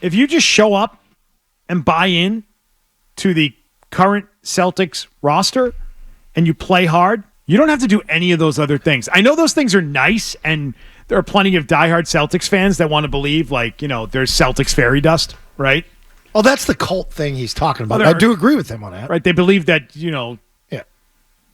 if you just show up and buy in to the current Celtics roster and you play hard, you don't have to do any of those other things. I know those things are nice, and there are plenty of diehard Celtics fans that want to believe, like, there's Celtics fairy dust, right? Oh, that's the cult thing he's talking about. I do agree with him on that. Right, they believe that, Yeah.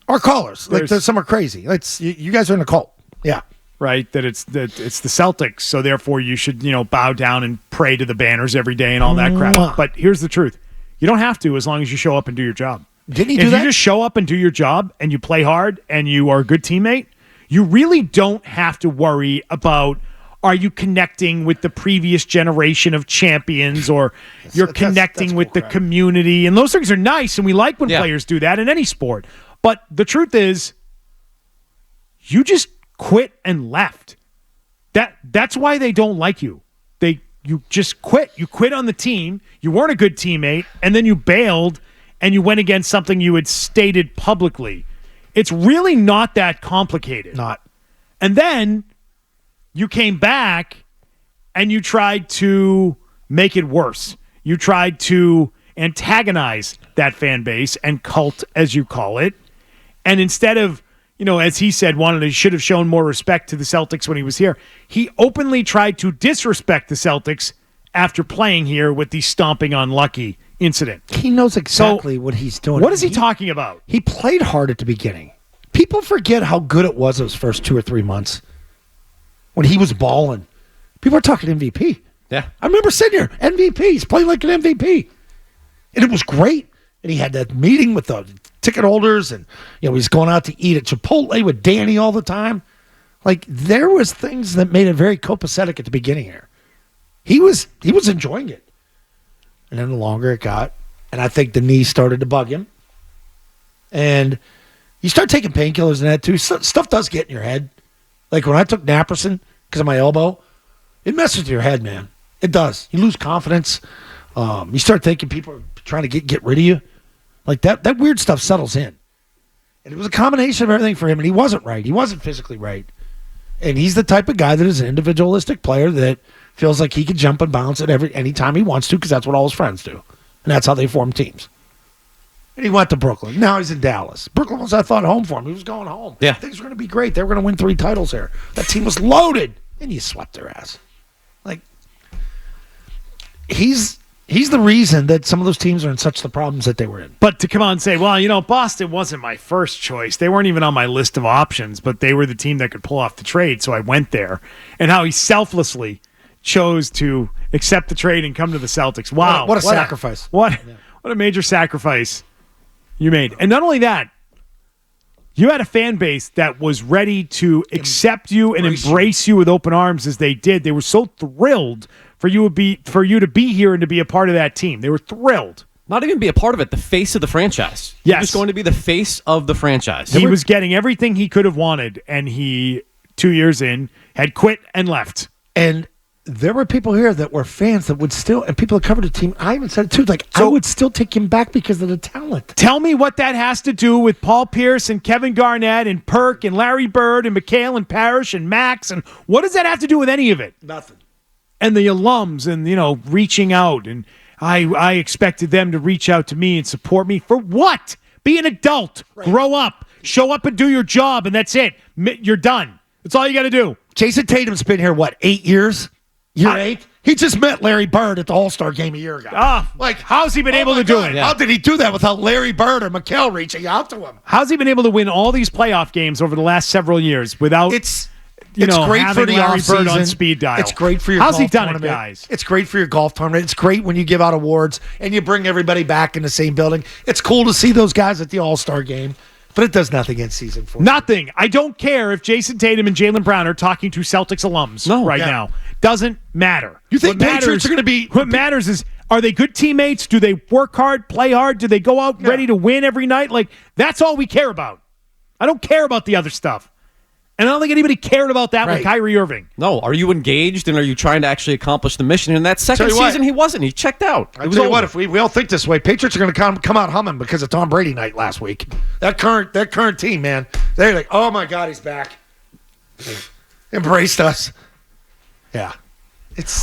Our callers, like some are crazy. You guys are in a cult. Yeah. Right, that it's the Celtics, so therefore you should, bow down and pray to the banners every day and all that crap. But here's the truth. You don't have to as long as you show up and do your job. Didn't he do that? If you just show up and do your job and you play hard and you are a good teammate, you really don't have to worry about, are you connecting with the previous generation of champions, or you're connecting with the community. And those things are nice, and we like when players do that in any sport. But the truth is, you just quit and left. That's why they don't like you. You just quit. You quit on the team. You weren't a good teammate, and then you bailed, and you went against something you had stated publicly. It's really not that complicated. Not. And then you came back and you tried to make it worse. You tried to antagonize that fan base and cult, as you call it. And instead of, as he said, should have shown more respect to the Celtics when he was here, he openly tried to disrespect the Celtics after playing here with the stomping on Lucky incident. He knows exactly what he's doing. What is he talking about? He played hard at the beginning. People forget how good it was those first 2 or 3 months when he was balling. People are talking MVP. Yeah. I remember sitting here, MVP. He's playing like an MVP. And it was great. And he had that meeting with the ticket holders, and he's going out to eat at Chipotle with Danny all the time. Like, there was things that made it very copacetic at the beginning here. He was enjoying it. And then the longer it got, and I think the knee started to bug him. And you start taking painkillers and that too. Stuff does get in your head. Like when I took naproxen because of my elbow, it messes with your head, man. It does. You lose confidence. You start thinking people are trying to get rid of you. Like that weird stuff settles in. And it was a combination of everything for him, and he wasn't right. He wasn't physically right. And he's the type of guy that is an individualistic player that feels like he can jump and bounce at any time he wants to, because that's what all his friends do. And that's how they form teams. And he went to Brooklyn. Now he's in Dallas. Brooklyn was, I thought, home for him. He was going home. Yeah. Things were going to be great. They were going to win 3 titles there. That team was loaded. And you swept their ass. Like, he's the reason that some of those teams are in such the problems that they were in. But to come on and say, well, Boston wasn't my first choice. They weren't even on my list of options, but they were the team that could pull off the trade, so I went there. And how he selflessly chose to accept the trade and come to the Celtics. Wow. What a sacrifice. What a major sacrifice you made. And not only that, you had a fan base that was ready to accept you and embrace you with open arms as they did. They were so thrilled for you to be here and to be a part of that team. They were thrilled. Not even be a part of it, the face of the franchise. Yes. He was going to be the face of the franchise. He was getting everything he could have wanted, and he, 2 years in, had quit and left. And there were people here that were fans that would still, and people that covered the team, I even said it too, I would still take him back because of the talent. Tell me what that has to do with Paul Pierce and Kevin Garnett and Perk and Larry Bird and McHale and Parrish and Max, and what does that have to do with any of it? Nothing. And the alums and, reaching out, and I expected them to reach out to me and support me. For what? Be an adult. Right. Grow up. Show up and do your job, and that's it. You're done. That's all you got to do. Jason Tatum's been here, 8 years? Year 8? He just met Larry Bird at the All-Star game a year ago. How's he been able to do it? Yeah. How did he do that without Larry Bird or McHale reaching out to him? How's he been able to win all these playoff games over the last several years without... It's great for the Larry Bird offseason. on speed dial. It's great for your How's golf he done tournament. It, guys? It's great for your golf tournament. It's great when you give out awards and you bring everybody back in the same building. It's cool to see those guys at the All-Star game, but it does nothing in season 4. Nothing. I don't care if Jason Tatum and Jaylen Brown are talking to Celtics alums now. Doesn't matter. You think Patriots are going to be... What matters is, are they good teammates? Do they work hard, play hard? Do they go out ready to win every night? That's all we care about. I don't care about the other stuff. And I don't think anybody cared about that with Kyrie Irving. No. Are you engaged, and are you trying to actually accomplish the mission? In that second season, he wasn't. He checked out. I'll tell you what, if we all think this way, Patriots are going to come out humming because of Tom Brady night last week. That current team, man, they're like, oh, my God, he's back. Embraced us. Yeah.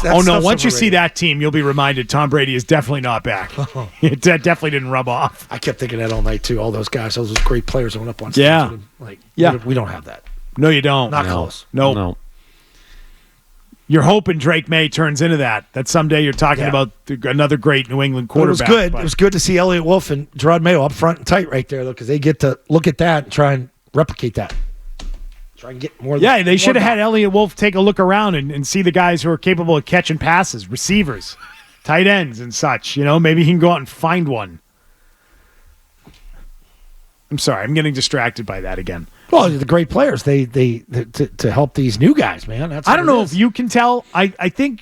Oh, no. Once you see that team, you'll be reminded Tom Brady is definitely not back. It definitely didn't rub off. I kept thinking that all night, too. All those guys, those great players that went up on stage. Yeah. We don't have that. No, you don't. Not close. Nope. No. You're hoping Drake May turns into that someday you're talking about another great New England quarterback. It was good. It was good to see Elliott Wolf and Gerard Mayo up front and tight right there, though, because they get to look at that and try and replicate that. Try and get more. Yeah, they should have had Elliott Wolf take a look around and see the guys who are capable of catching passes, receivers, tight ends, and such. Maybe he can go out and find one. I'm sorry, I'm getting distracted by that again. Well, the great players, they to help these new guys, man. I don't know if you can tell. I think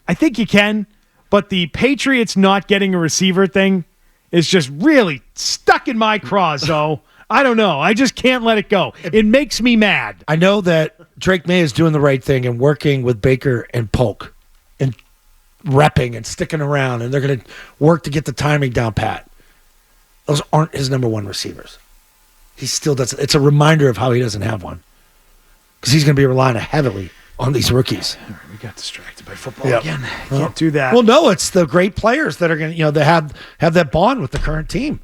you can, but the Patriots not getting a receiver thing is just really stuck in my craw, though. I don't know. I just can't let it go. It makes me mad. I know that Drake May is doing the right thing and working with Baker and Polk and repping and sticking around, and they're going to work to get the timing down pat. Those aren't his number one receivers. He still does. It's a reminder of how he doesn't have one, because he's going to be relying heavily on these rookies. All right, we got distracted by football again. Can't do that. Well, no, it's the great players that are going to, they have that bond with the current team.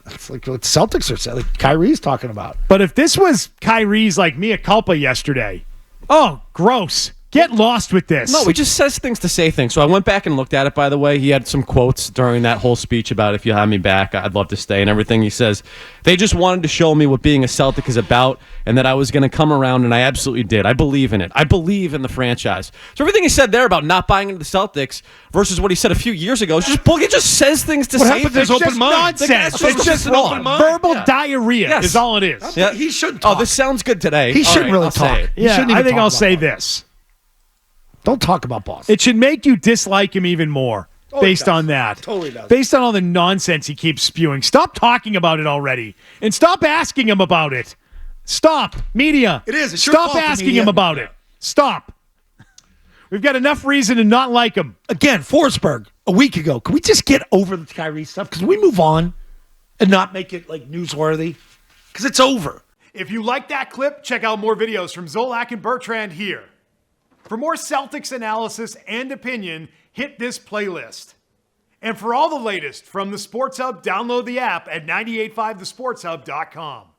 It's like what Celtics are saying, like Kyrie's talking about. But if this was Kyrie's like mea culpa yesterday, oh, gross. Get lost with this. No, he just says things to say things. So I went back and looked at it, by the way. He had some quotes during that whole speech about if you have me back, I'd love to stay and everything. He says, they just wanted to show me what being a Celtic is about and that I was going to come around, and I absolutely did. I believe in it. I believe in the franchise. So everything he said there about not buying into the Celtics versus what he said a few years ago is just bull. He just says things to say things. It's just nonsense. It's just verbal diarrhea is all it is. Yeah. He shouldn't talk. Oh, this sounds good today. He shouldn't really talk. Yeah, I think I'll say this. Don't talk about Boston. It should make you dislike him even more based on that. Totally does. Based on all the nonsense he keeps spewing. Stop talking about it already. And stop asking him about it. Stop. Media. It is. It's your Stop fault, asking media. him about it. Stop. We've got enough reason to not like him. Again, Forsberg, a week ago. Can we just get over the Kyrie stuff? Because we move on and not make it like newsworthy? Because it's over. If you like that clip, check out more videos from Zolak and Bertrand here. For more Celtics analysis and opinion, hit this playlist. And for all the latest from the Sports Hub, download the app at 985thesportshub.com.